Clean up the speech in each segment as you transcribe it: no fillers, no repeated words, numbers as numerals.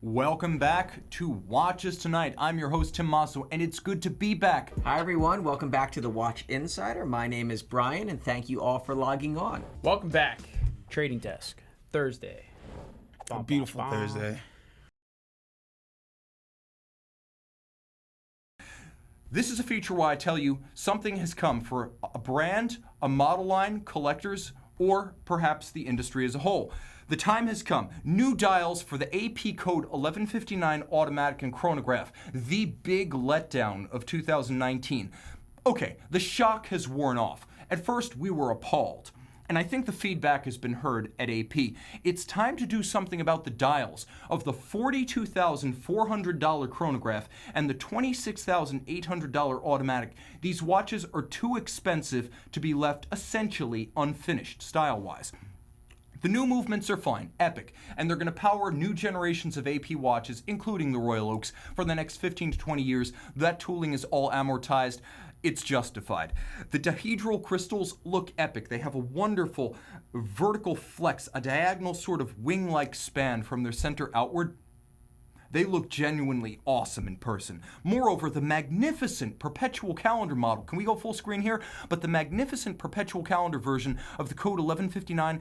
Welcome back to Watches Tonight. I'm your host, Tim Masso, and it's good to be back. Hi, everyone. Welcome back to the Watch Insider. My name is Brian, and thank you all for logging on. Welcome back. Trading Desk, Thursday. A beautiful Thursday. This is a feature where I tell you something has come for a brand, a model line, collectors, or perhaps the industry as a whole. The time has come. New dials for the AP code 1159 automatic and chronograph, the big letdown of 2019. Okay, the shock has worn off. At first, we were appalled. And I think the feedback has been heard at AP. It's time to do something about the dials of the $42,400 chronograph and the $26,800 automatic. These watches are too expensive to be left essentially unfinished style-wise. The new movements are fine, epic, and they're going to power new generations of AP watches, including the Royal Oaks, for the next 15 to 20 years. That tooling is all amortized. It's justified. The dihedral crystals look epic. They have a wonderful vertical flex, a diagonal sort of wing-like span from their center outward. They look genuinely awesome in person. Moreover, the magnificent perpetual calendar model, can we go full screen here? But the magnificent perpetual calendar version of the code 1159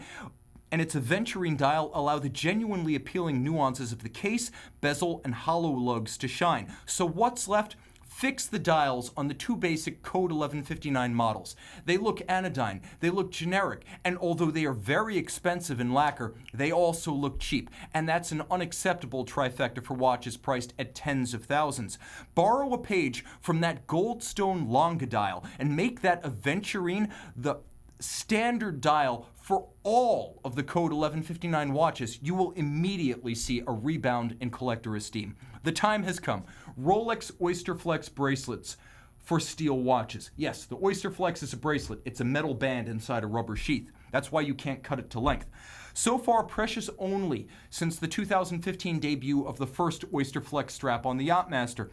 and its aventurine dial allow the genuinely appealing nuances of the case, bezel, and hollow lugs to shine. So what's left? Fix the dials on the two basic code 1159 models. They look anodyne, they look generic, and although they are very expensive in lacquer, they also look cheap, and that's an unacceptable trifecta for watches priced at tens of thousands. Borrow a page from that Goldstone Lange dial and make that aventurine the standard dial for all of the code 1159 watches. You will immediately see a rebound in collector esteem. The time has come. Rolex Oyster Flex bracelets for steel watches. Yes, the Oyster Flex is a bracelet. It's a metal band inside a rubber sheath. That's why you can't cut it to length. So far, precious only since the 2015 debut of the first Oyster Flex strap on the Yachtmaster.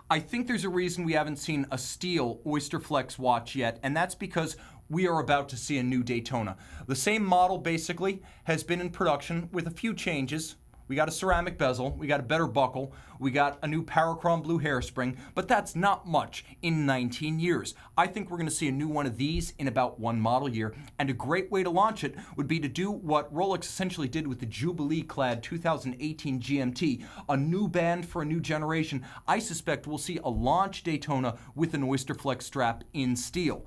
I think there's a reason we haven't seen a steel Oyster Flex watch yet, and that's because we are about to see a new Daytona. The same model, basically, has been in production with a few changes. We got a ceramic bezel, we got a better buckle, we got a new Parachrom blue hairspring, but that's not much in 19 years. I think we're going to see a new one of these in about one model year, and a great way to launch it would be to do what Rolex essentially did with the Jubilee-clad 2018 GMT, a new band for a new generation. I suspect we'll see a launch Daytona with an Oyster Flex strap in steel.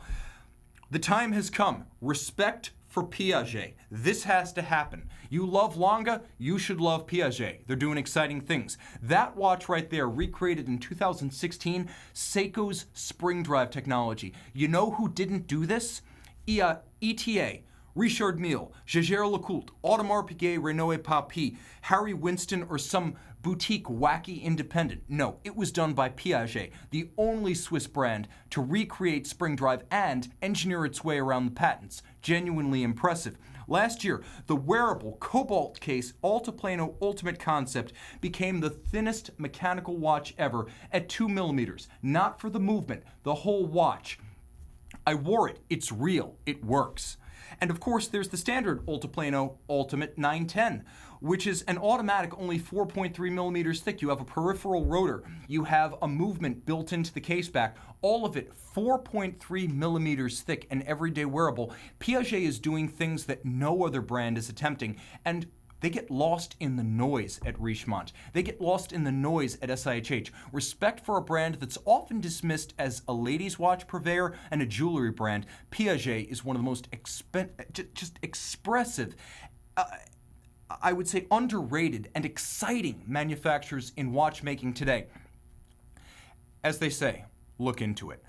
The time has come. Respect for Piaget. This has to happen. You love Lange, you should love Piaget. They're doing exciting things. That watch right there, recreated in 2016, Seiko's spring drive technology. You know who didn't do this? ETA, Richard Mille, Jaeger LeCoultre, Audemars Piguet, Renaud Papi, Harry Winston, or some boutique wacky independent. No, it was done by Piaget, the only Swiss brand to recreate spring drive and engineer its way around the patents. Genuinely impressive. Last year, the wearable cobalt case Altiplano Ultimate Concept became the thinnest mechanical watch ever at 2 millimeters. Not for the movement, the whole watch. I wore it. It's real. It works. And of course, there's the standard Altiplano Ultimate 910, which is an automatic only 4.3 millimeters thick. You have a peripheral rotor. You have a movement built into the case back. All of it 4.3 millimeters thick and everyday wearable. Piaget is doing things that no other brand is attempting, and they get lost in the noise at Richemont. They get lost in the noise at SIHH. Respect for a brand that's often dismissed as a ladies' watch purveyor and a jewelry brand. Piaget is one of the most expressive, I would say underrated and exciting manufacturers in watchmaking today. As they say, look into it.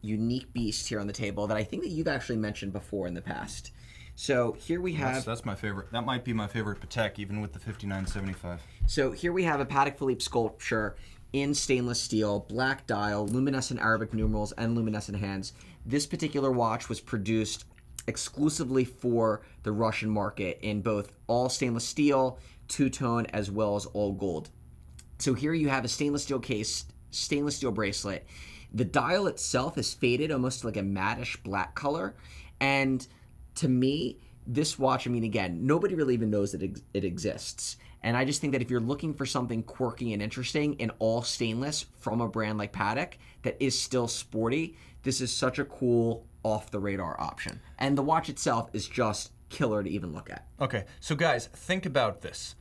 Unique beast here on the table that I think that you've actually mentioned before in the past. So here we have... That's my favorite. That might be my favorite Patek, even with the 5975. So here we have a Patek Philippe Sculpture in stainless steel, black dial, luminescent Arabic numerals, and luminescent hands. This particular watch was produced exclusively for the Russian market in both all stainless steel, two-tone, as well as all gold. So here you have a stainless steel case, stainless steel bracelet. The dial itself is faded almost like a mattish black color, and to me, this watch, I mean, again, nobody really even knows that it exists. And I just think that if you're looking for something quirky and interesting in all stainless from a brand like Patek that is still sporty, this is such a cool off-the-radar option. And the watch itself is just killer to even look at. Okay, so guys, think about this.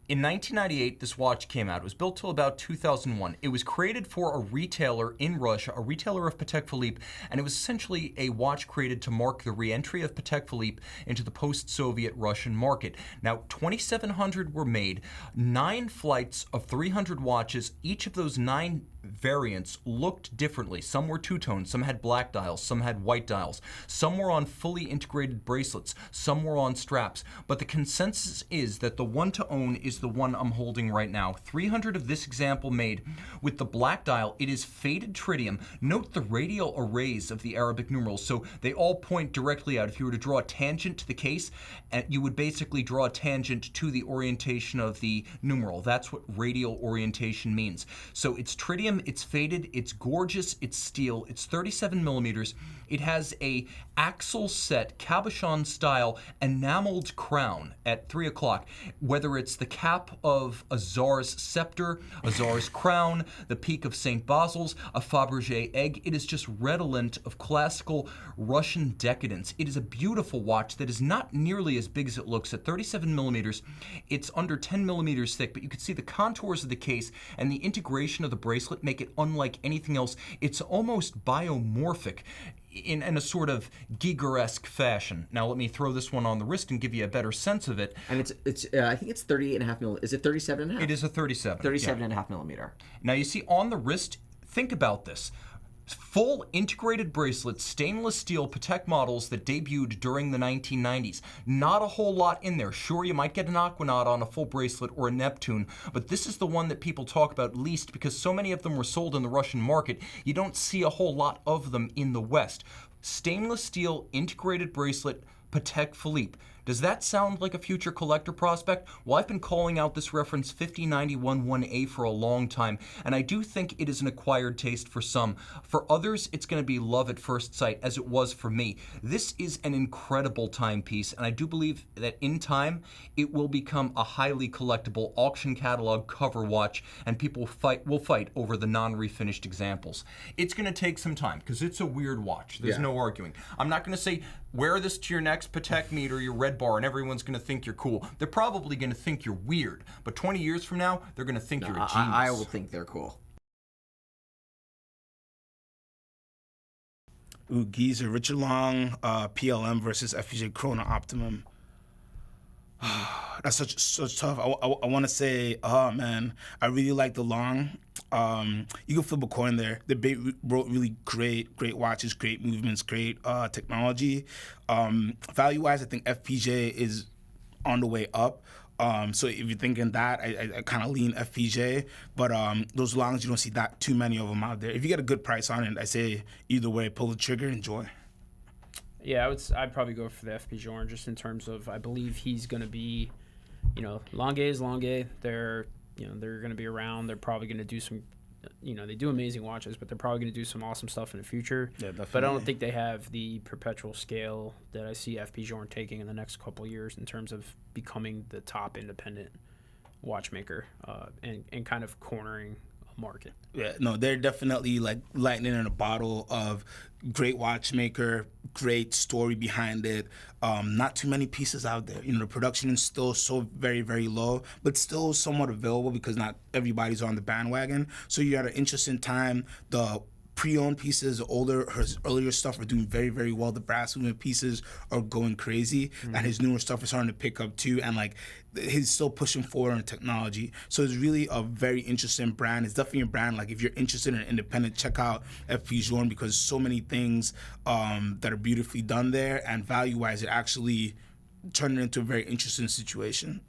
In 1998, this watch came out. It was built till about 2001. It was created for a retailer in Russia, a retailer of Patek Philippe, and it was essentially a watch created to mark the re-entry of Patek Philippe into the post-Soviet Russian market. Now, 2,700 were made, 9 flights of 300 watches. Each of those 9 variants looked differently. Some were two-tone, some had black dials, some had white dials, some were on fully integrated bracelets, some were on straps, but the consensus is that the one to own is the one I'm holding right now. 300 of this example made with the black dial. It is faded tritium. Note the radial arrays of the Arabic numerals, so they all point directly out. If you were to draw a tangent to the case, you would basically draw a tangent to the orientation of the numeral. That's what radial orientation means. So it's tritium, it's faded, it's gorgeous, it's steel, it's 37 millimeters. It has a axle set, cabochon style, enameled crown at 3 o'clock. Whether it's the cap of a Tsar's scepter, a Tsar's crown, the peak of St. Basil's, a Fabergé egg, it is just redolent of classical Russian decadence. It is a beautiful watch that is not nearly as big as it looks. At 37 millimeters, it's under 10 millimeters thick, but you can see the contours of the case and the integration of the bracelet make it unlike anything else. It's almost biomorphic in a sort of Giger-esque fashion. Now let me throw this one on the wrist and give you a better sense of it. And it's I think it's 38.5 millimeters. Is it 37.5? It is a 37. 37.5 millimeter. Now you see on the wrist, think about this. Full integrated bracelets, stainless steel Patek models that debuted during the 1990s. Not a whole lot in there. Sure, you might get an Aquanaut on a full bracelet or a Neptune, but this is the one that people talk about least because so many of them were sold in the Russian market. You don't see a whole lot of them in the West. Stainless steel integrated bracelet, Patek Philippe. Does that sound like a future collector prospect? Well, I've been calling out this reference 50911A for a long time, and I do think it is an acquired taste for some. For others, it's going to be love at first sight, as it was for me. This is an incredible timepiece, and I do believe that in time, it will become a highly collectible auction catalog cover watch, and people will fight over the non-refinished examples. It's going to take some time, because it's a weird watch. There's no arguing. I'm not going to say, wear this to your next Patek meet or your Red Bar and everyone's going to think you're cool. They're probably going to think you're weird. But 20 years from now, they're going to think you're a genius. I will think they're cool. Ooh, Geezer, Richard Long, PLM versus FPJ Chrono Optimum. That's such tough. I want to say, oh man, I really like the Long. You can flip a coin there. They wrote really great watches, great movements, great technology. Value-wise, I think FPJ is on the way up. So if you're thinking that, I kind of lean FPJ. But those Longs, you don't see that too many of them out there. If you get a good price on it, I say either way, pull the trigger, enjoy. Yeah, I'd probably go for the FP Journe just in terms of I believe he's going to be, Lange is Lange. They're going to be around. They're probably going to do some, they do amazing watches, but they're probably going to do some awesome stuff in the future. Yeah, definitely. But I don't think they have the perpetual scale that I see FP Journe taking in the next couple of years in terms of becoming the top independent watchmaker and kind of cornering a market. Yeah, no, they're definitely like lightning in a bottle of great watchmaker, great story behind it. Not too many pieces out there. The production is still so very, very low, but still somewhat available because not everybody's on the bandwagon. So you're at an interesting time. The pre-owned pieces, his earlier stuff are doing very, very well. The brass movement pieces are going crazy, and his newer stuff is starting to pick up too. And like, he's still pushing forward on technology. So it's really a very interesting brand. It's definitely a brand. Like, if you're interested in independent, check out FP Journe because so many things that are beautifully done there, and value-wise, it actually turned it into a very interesting situation.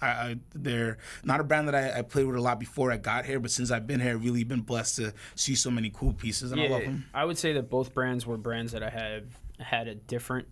They're not a brand that I played with a lot before I got here, but since I've been here, I've really been blessed to see so many cool pieces, and I love them. I would say that both brands were brands that I had a different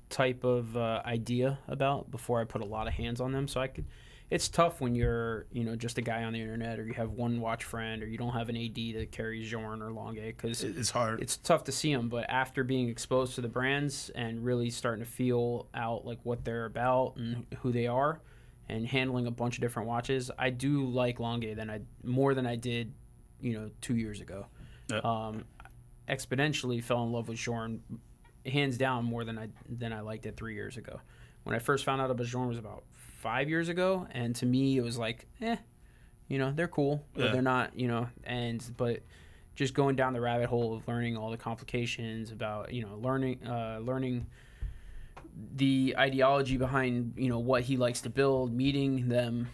type of idea about before I put a lot of hands on them. So I could, it's tough when you're, just a guy on the internet, or you have one watch friend, or you don't have an AD that carries Journe or Lange, because It's hard. it's tough to see them. But after being exposed to the brands and really starting to feel out like what they're about and who they are, and handling a bunch of different watches, I do like Lange more than I did, 2 years ago. Yeah. Exponentially fell in love with Journe, hands down, more than I liked it 3 years ago. When I first found out about Journe was about 5 years ago, and to me it was like, they're cool, but Yeah. they're not, but just going down the rabbit hole of learning all the complications about, learning the ideology behind, what he likes to build, meeting them,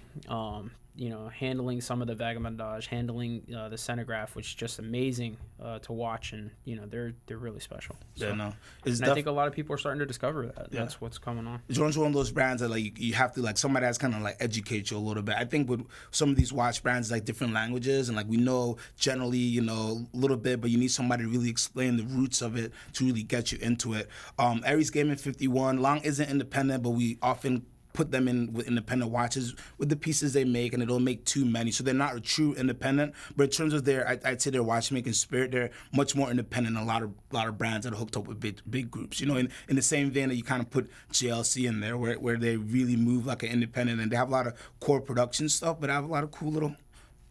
handling some of the vagabondage, handling the Centograph, which is just amazing to watch, and they're really special. So, Yeah, no. and I think a lot of people are starting to discover that. Yeah. That's what's coming on. Journe's one of those brands that like you have to like somebody that's kind of like educate you a little bit. I think with some of these watch brands, like different languages, and like we know generally, a little bit, but you need somebody to really explain the roots of it to really get you into it. Aries Gaming 51, Lange isn't independent, but we often put them in with independent watches with the pieces they make, and they don't make too many, so they're not a true independent. But in terms of I'd say their watchmaking spirit, they're much more independent than a lot of brands that are hooked up with big groups. In the same vein that you kind of put JLC in there, where they really move like an independent, and they have a lot of core production stuff, but have a lot of cool little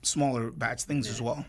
smaller batch things as well.